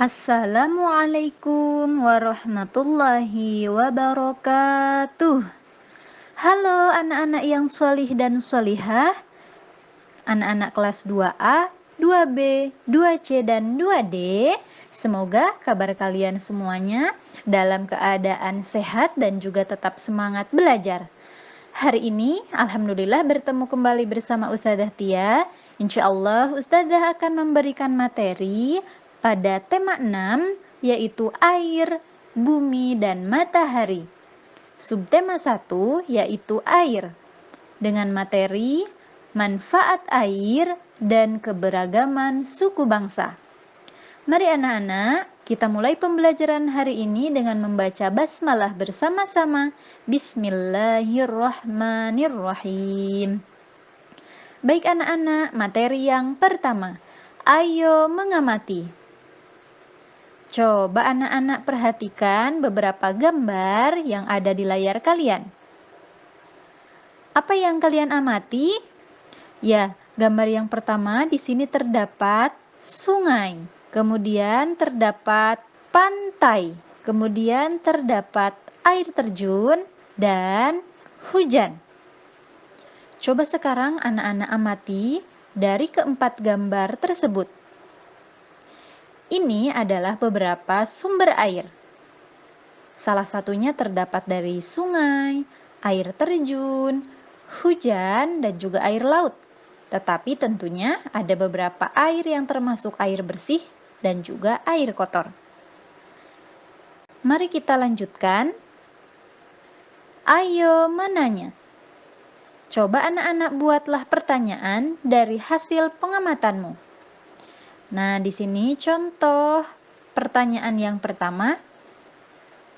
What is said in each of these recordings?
Assalamualaikum warahmatullahi wabarakatuh. Halo anak-anak yang solih dan solihah, anak-anak kelas 2A, 2B, 2C, dan 2D. Semoga kabar kalian semuanya dalam keadaan sehat dan juga tetap semangat belajar. Hari ini alhamdulillah bertemu kembali bersama Ustadzah Tia. Insya Allah Ustadzah akan memberikan materi pada tema 6, yaitu air, bumi, dan matahari. Subtema 1 yaitu air, dengan materi manfaat air dan keberagaman suku bangsa. Mari anak-anak, kita mulai pembelajaran hari ini dengan membaca basmalah bersama-sama. Bismillahirrahmanirrahim. Baik anak-anak, materi yang pertama, ayo mengamati. Coba anak-anak perhatikan beberapa gambar yang ada di layar kalian. Apa yang kalian amati? Ya, gambar yang pertama di sini terdapat sungai, kemudian terdapat pantai, kemudian terdapat air terjun dan hujan. Coba sekarang anak-anak amati dari keempat gambar tersebut. Ini adalah beberapa sumber air. Salah satunya terdapat dari sungai, air terjun, hujan, dan juga air laut. Tetapi tentunya ada beberapa air yang termasuk air bersih dan juga air kotor. Mari kita lanjutkan. Ayo menanya. Coba anak-anak buatlah pertanyaan dari hasil pengamatanmu. Nah, di sini contoh pertanyaan yang pertama.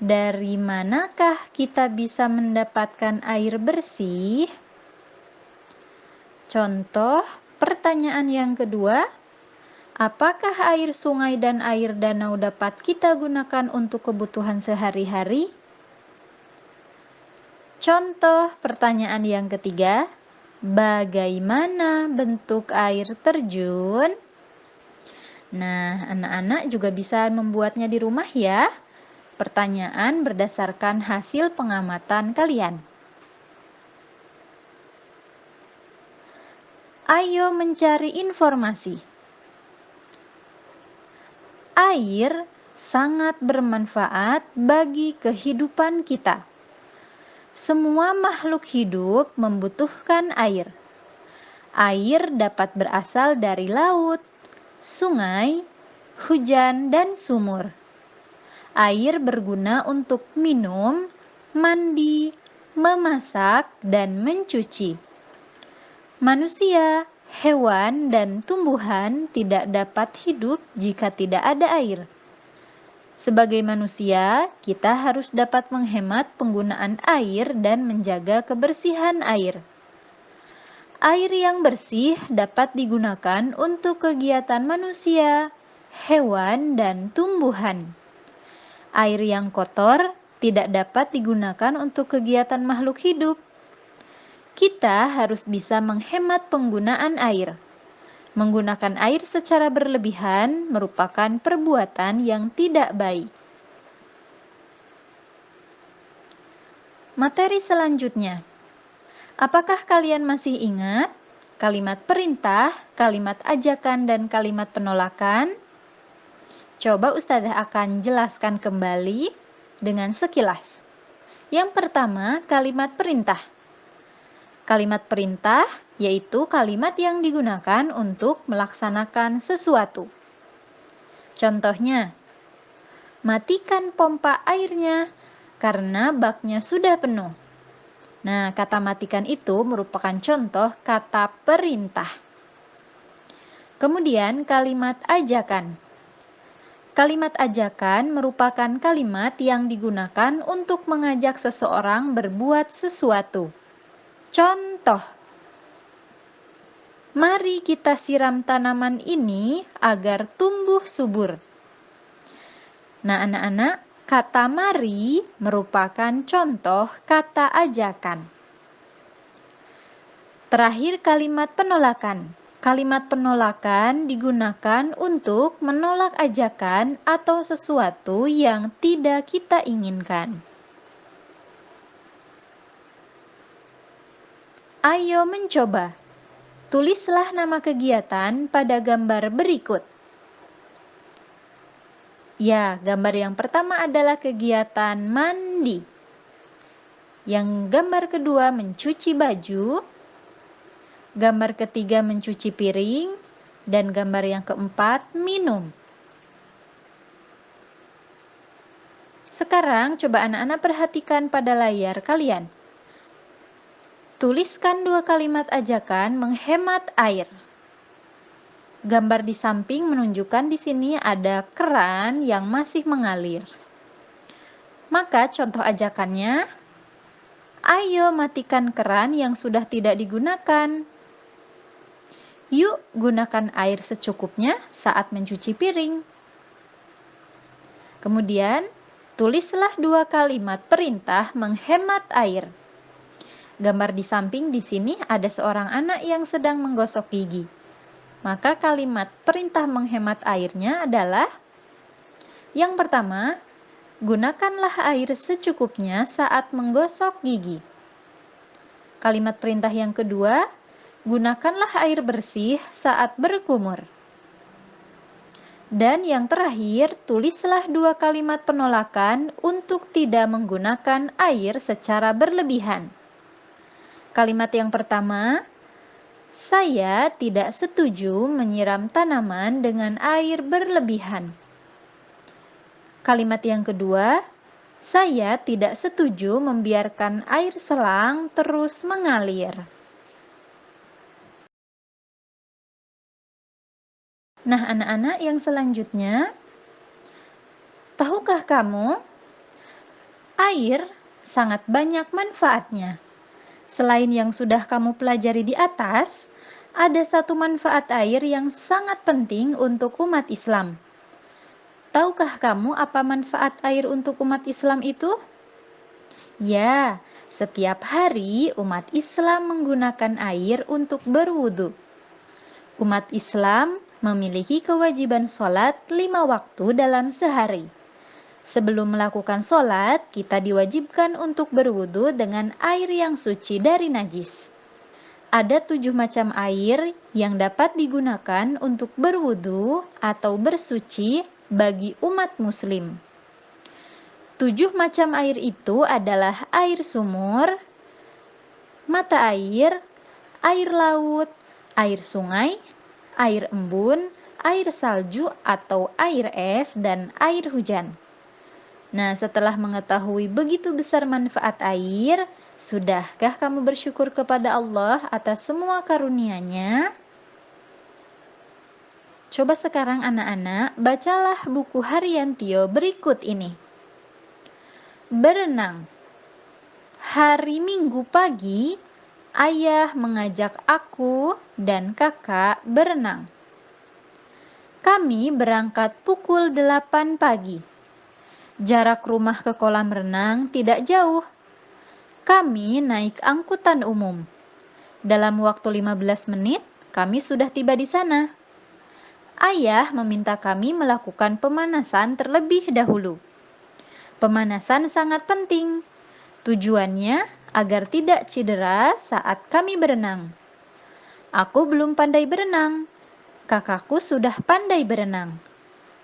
Dari manakah kita bisa mendapatkan air bersih? Contoh pertanyaan yang kedua, apakah air sungai dan air danau dapat kita gunakan untuk kebutuhan sehari-hari? Contoh pertanyaan yang ketiga, bagaimana bentuk air terjun? Nah, anak-anak juga bisa membuatnya di rumah ya. Pertanyaan berdasarkan hasil pengamatan kalian. Ayo mencari informasi. Air sangat bermanfaat bagi kehidupan kita. Semua makhluk hidup membutuhkan air. Air dapat berasal dari laut, sungai, hujan, dan sumur. Air berguna untuk minum, mandi, memasak, dan mencuci. Manusia, hewan, dan tumbuhan tidak dapat hidup jika tidak ada air. Sebagai manusia, kita harus dapat menghemat penggunaan air dan menjaga kebersihan air. Air yang bersih dapat digunakan untuk kegiatan manusia, hewan, dan tumbuhan. Air yang kotor tidak dapat digunakan untuk kegiatan makhluk hidup. Kita harus bisa menghemat penggunaan air. Menggunakan air secara berlebihan merupakan perbuatan yang tidak baik. Materi selanjutnya. Apakah kalian masih ingat kalimat perintah, kalimat ajakan, dan kalimat penolakan? Coba Ustadzah akan jelaskan kembali dengan sekilas. Yang pertama, kalimat perintah. Kalimat perintah yaitu kalimat yang digunakan untuk melaksanakan sesuatu. Contohnya, matikan pompa airnya karena baknya sudah penuh. Nah, kata matikan itu merupakan contoh kata perintah. Kemudian kalimat ajakan. Kalimat ajakan merupakan kalimat yang digunakan untuk mengajak seseorang berbuat sesuatu. Contoh, mari kita siram tanaman ini agar tumbuh subur. Nah, anak-anak, kata mari merupakan contoh kata ajakan. Terakhir kalimat penolakan. Kalimat penolakan digunakan untuk menolak ajakan atau sesuatu yang tidak kita inginkan. Ayo mencoba. Tulislah nama kegiatan pada gambar berikut. Ya, gambar yang pertama adalah kegiatan mandi. Yang gambar kedua mencuci baju. Gambar ketiga mencuci piring. Dan gambar yang keempat minum. Sekarang coba anak-anak perhatikan pada layar kalian. Tuliskan 2 kalimat ajakan menghemat air. Gambar di samping menunjukkan di sini ada keran yang masih mengalir. Maka contoh ajakannya, ayo matikan keran yang sudah tidak digunakan. Yuk gunakan air secukupnya saat mencuci piring. Kemudian, tulislah 2 kalimat perintah menghemat air. Gambar di samping di sini ada seorang anak yang sedang menggosok gigi. Maka kalimat perintah menghemat airnya adalah yang pertama, gunakanlah air secukupnya saat menggosok gigi. Kalimat perintah yang kedua, gunakanlah air bersih saat berkumur. Dan yang terakhir, tulislah 2 kalimat penolakan untuk tidak menggunakan air secara berlebihan. Kalimat yang pertama, saya tidak setuju menyiram tanaman dengan air berlebihan. Kalimat yang kedua, saya tidak setuju membiarkan air selang terus mengalir. Nah, anak-anak yang selanjutnya, tahukah kamu, air sangat banyak manfaatnya. Selain yang sudah kamu pelajari di atas, ada satu manfaat air yang sangat penting untuk umat Islam. Tahukah kamu apa manfaat air untuk umat Islam itu? Ya, setiap hari umat Islam menggunakan air untuk berwudu. Umat Islam memiliki kewajiban sholat 5 waktu dalam sehari. Sebelum melakukan sholat, kita diwajibkan untuk berwudu dengan air yang suci dari najis. Ada 7 macam air yang dapat digunakan untuk berwudu atau bersuci bagi umat muslim. 7 macam air itu adalah air sumur, mata air laut, air sungai, air embun, air salju atau air es, dan air hujan. Nah, setelah mengetahui begitu besar manfaat air, sudahkah kamu bersyukur kepada Allah atas semua karunia-Nya? Coba sekarang anak-anak, bacalah buku harian Tio berikut ini. Berenang. Hari Minggu pagi, ayah mengajak aku dan kakak berenang. Kami berangkat pukul 8 pagi. Jarak rumah ke kolam renang tidak jauh. Kami naik angkutan umum. Dalam waktu 15 menit, kami sudah tiba di sana. Ayah meminta kami melakukan pemanasan terlebih dahulu. Pemanasan sangat penting. Tujuannya agar tidak cedera saat kami berenang. Aku belum pandai berenang. Kakakku sudah pandai berenang.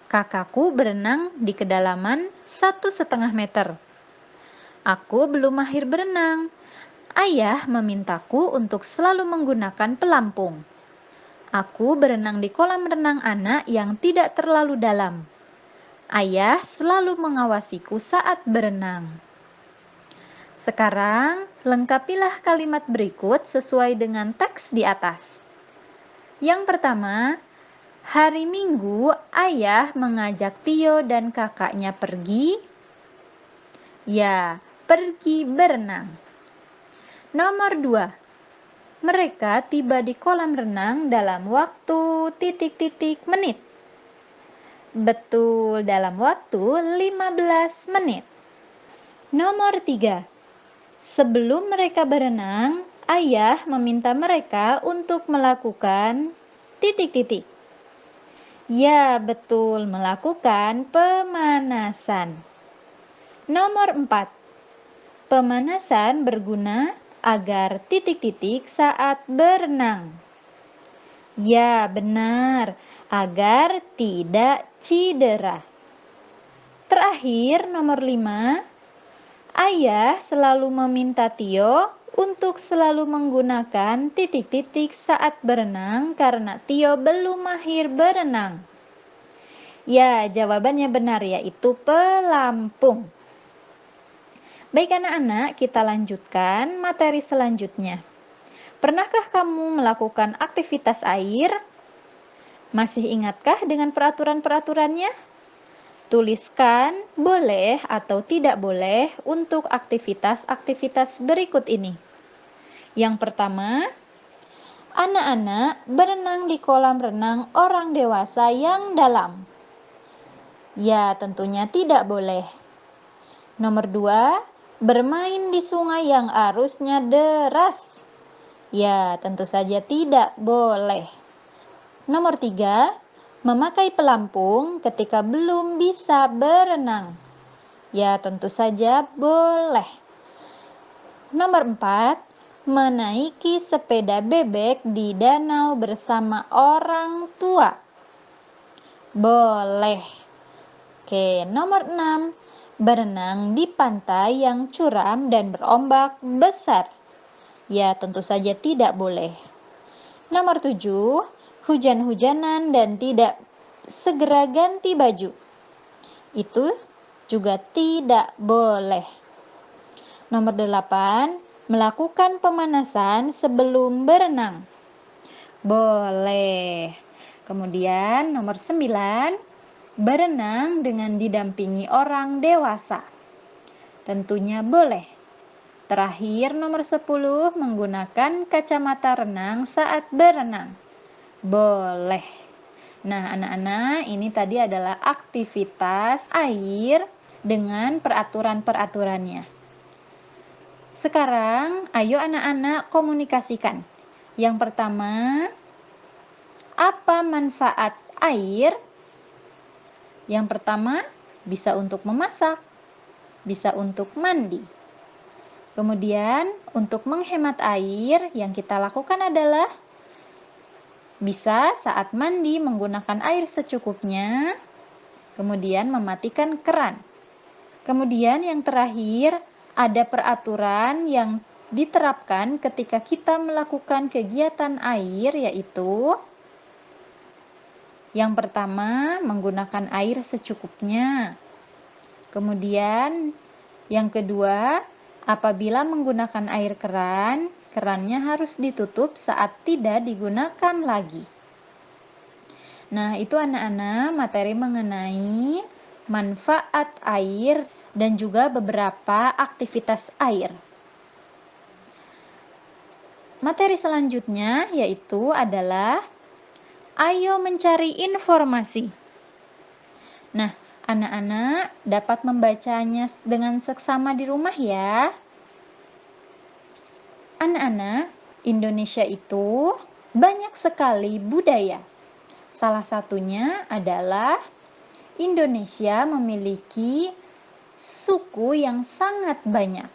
Kakakku berenang di kedalaman 1,5 meter. Aku belum mahir berenang. Ayah memintaku untuk selalu menggunakan pelampung. Aku berenang di kolam renang anak yang tidak terlalu dalam. Ayah selalu mengawasiku saat berenang. Sekarang, lengkapilah kalimat berikut sesuai dengan teks di atas. Yang pertama, hari Minggu, ayah mengajak Tio dan kakaknya pergi. Ya, pergi berenang. Nomor 2, mereka tiba di kolam renang dalam waktu ... menit. Betul, dalam waktu 15 menit. Nomor 3, sebelum mereka berenang, ayah meminta mereka untuk melakukan titik titik. Ya, betul, melakukan pemanasan. Nomor 4. Pemanasan berguna agar titik-titik saat berenang. Ya, benar, agar tidak cedera. Terakhir, nomor 5. Ayah selalu meminta Tio untuk selalu menggunakan titik-titik saat berenang karena Tio belum mahir berenang. Ya, jawabannya benar, yaitu pelampung. Baik anak-anak, kita lanjutkan materi selanjutnya. Pernahkah kamu melakukan aktivitas air? Masih ingatkah dengan peraturan-peraturannya? Tuliskan boleh atau tidak boleh untuk aktivitas-aktivitas berikut ini. Yang pertama, anak-anak berenang di kolam renang orang dewasa yang dalam. Ya, tentunya tidak boleh. Nomor 2, bermain di sungai yang arusnya deras. Ya, tentu saja tidak boleh. Nomor 3, memakai pelampung ketika belum bisa berenang. Ya, tentu saja boleh. Nomor 4, menaiki sepeda bebek di danau bersama orang tua. Boleh. Oke, nomor 6, berenang di pantai yang curam dan berombak besar. Ya, tentu saja tidak boleh. Nomor 7, hujan-hujanan dan tidak segera ganti baju. Itu juga tidak boleh. Nomor 8, melakukan pemanasan sebelum berenang. Boleh. Kemudian nomor 9, berenang dengan didampingi orang dewasa. Tentunya boleh. Terakhir nomor 10, menggunakan kacamata renang saat berenang. Boleh. Nah, anak-anak, ini tadi adalah aktivitas air dengan peraturan-peraturannya. Sekarang, ayo anak-anak komunikasikan. Yang pertama, apa manfaat air? Yang pertama, bisa untuk memasak, bisa untuk mandi. Kemudian, untuk menghemat air, yang kita lakukan adalah bisa saat mandi menggunakan air secukupnya, kemudian mematikan keran. Kemudian yang terakhir, ada peraturan yang diterapkan ketika kita melakukan kegiatan air, yaitu yang pertama, menggunakan air secukupnya. Kemudian, yang kedua, apabila menggunakan air keran, kerannya harus ditutup saat tidak digunakan lagi. Nah, itu anak-anak materi mengenai manfaat air dan juga beberapa aktivitas air. Materi selanjutnya yaitu adalah ayo mencari informasi. Nah, anak-anak dapat membacanya dengan seksama di rumah ya. Anak-anak, Indonesia itu banyak sekali budaya. Salah satunya adalah Indonesia memiliki suku yang sangat banyak.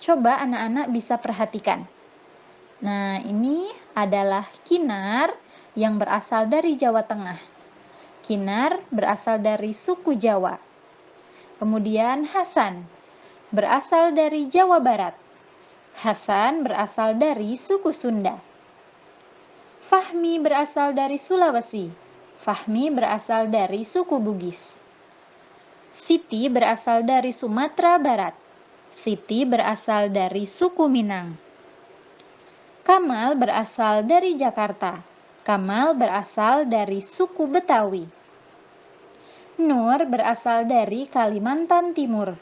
Coba anak-anak bisa perhatikan. Nah, ini adalah Kinar yang berasal dari Jawa Tengah. Kinar berasal dari suku Jawa. Kemudian Hasan berasal dari Jawa Barat. Hasan berasal dari suku Sunda. Fahmi berasal dari Sulawesi. Fahmi berasal dari suku Bugis. Siti berasal dari Sumatera Barat. Siti berasal dari suku Minang. Kamal berasal dari Jakarta. Kamal berasal dari suku Betawi. Nur berasal dari Kalimantan Timur.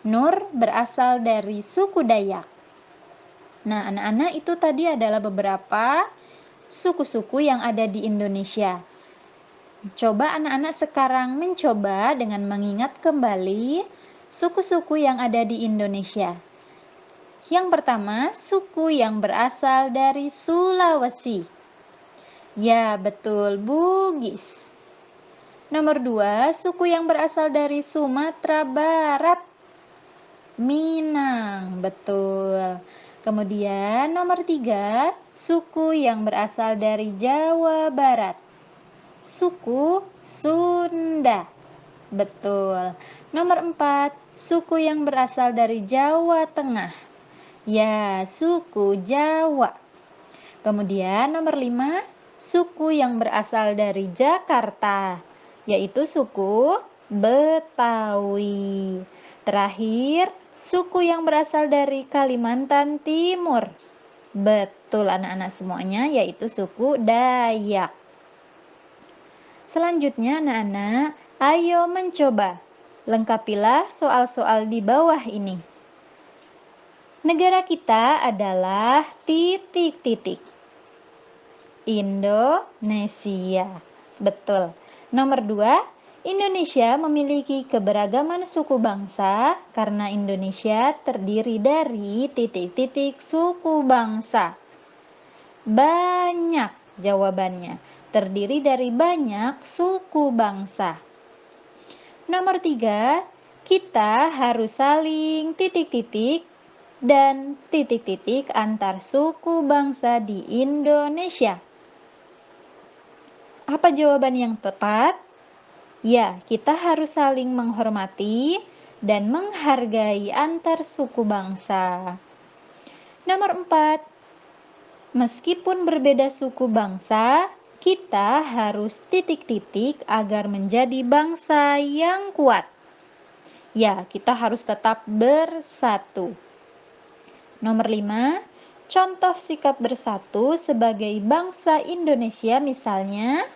Nur berasal dari suku Dayak. Nah, anak-anak, itu tadi adalah beberapa suku-suku yang ada di Indonesia. Coba anak-anak sekarang mencoba dengan mengingat kembali suku-suku yang ada di Indonesia. Yang pertama, suku yang berasal dari Sulawesi. Ya, betul, Bugis. Nomor 2, suku yang berasal dari Sumatera Barat. Minang, betul. Kemudian nomor 3, suku yang berasal dari Jawa Barat. Suku Sunda, betul. Nomor 4, suku yang berasal dari Jawa Tengah. Ya, suku Jawa. Kemudian nomor 5, suku yang berasal dari Jakarta, yaitu suku Betawi. Terakhir, suku yang berasal dari Kalimantan Timur. Betul anak-anak semuanya, yaitu suku Dayak. Selanjutnya anak-anak, ayo mencoba. Lengkapilah soal-soal di bawah ini. Negara kita adalah titik-titik. Indonesia. Betul. Nomor 2, Indonesia memiliki keberagaman suku bangsa karena Indonesia terdiri dari titik-titik suku bangsa. Banyak jawabannya. Terdiri dari banyak suku bangsa. Nomor 3, kita harus saling titik-titik dan titik-titik antar suku bangsa di Indonesia. Apa jawaban yang tepat? Ya, kita harus saling menghormati dan menghargai antar suku bangsa. Nomor 4, meskipun berbeda suku bangsa, kita harus titik-titik agar menjadi bangsa yang kuat. Ya, kita harus tetap bersatu. Nomor 5, contoh sikap bersatu sebagai bangsa Indonesia misalnya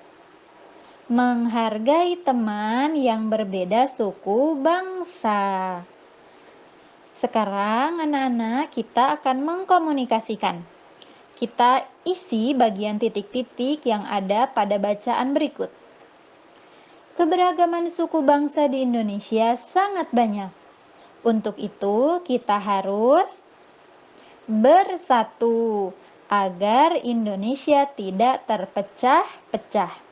menghargai teman yang berbeda suku bangsa. Sekarang anak-anak kita akan mengkomunikasikan. Kita isi bagian titik-titik yang ada pada bacaan berikut. Keberagaman suku bangsa di Indonesia sangat banyak. Untuk itu kita harus bersatu agar Indonesia tidak terpecah-pecah.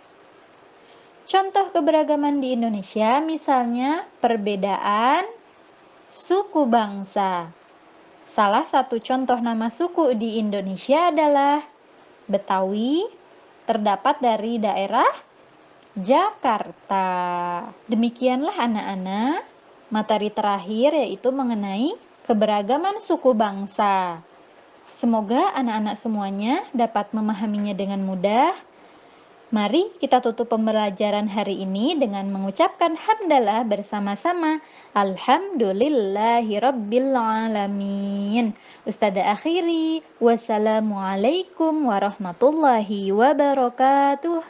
Contoh keberagaman di Indonesia misalnya perbedaan suku bangsa. Salah satu contoh nama suku di Indonesia adalah Betawi, terdapat dari daerah Jakarta. Demikianlah anak-anak, materi terakhir yaitu mengenai keberagaman suku bangsa. Semoga anak-anak semuanya dapat memahaminya dengan mudah. Mari kita tutup pembelajaran hari ini dengan mengucapkan hamdalah bersama-sama. Alhamdulillahirabbil alamin. Ustadzah akhiri, wassalamualaikum warahmatullahi wabarakatuh.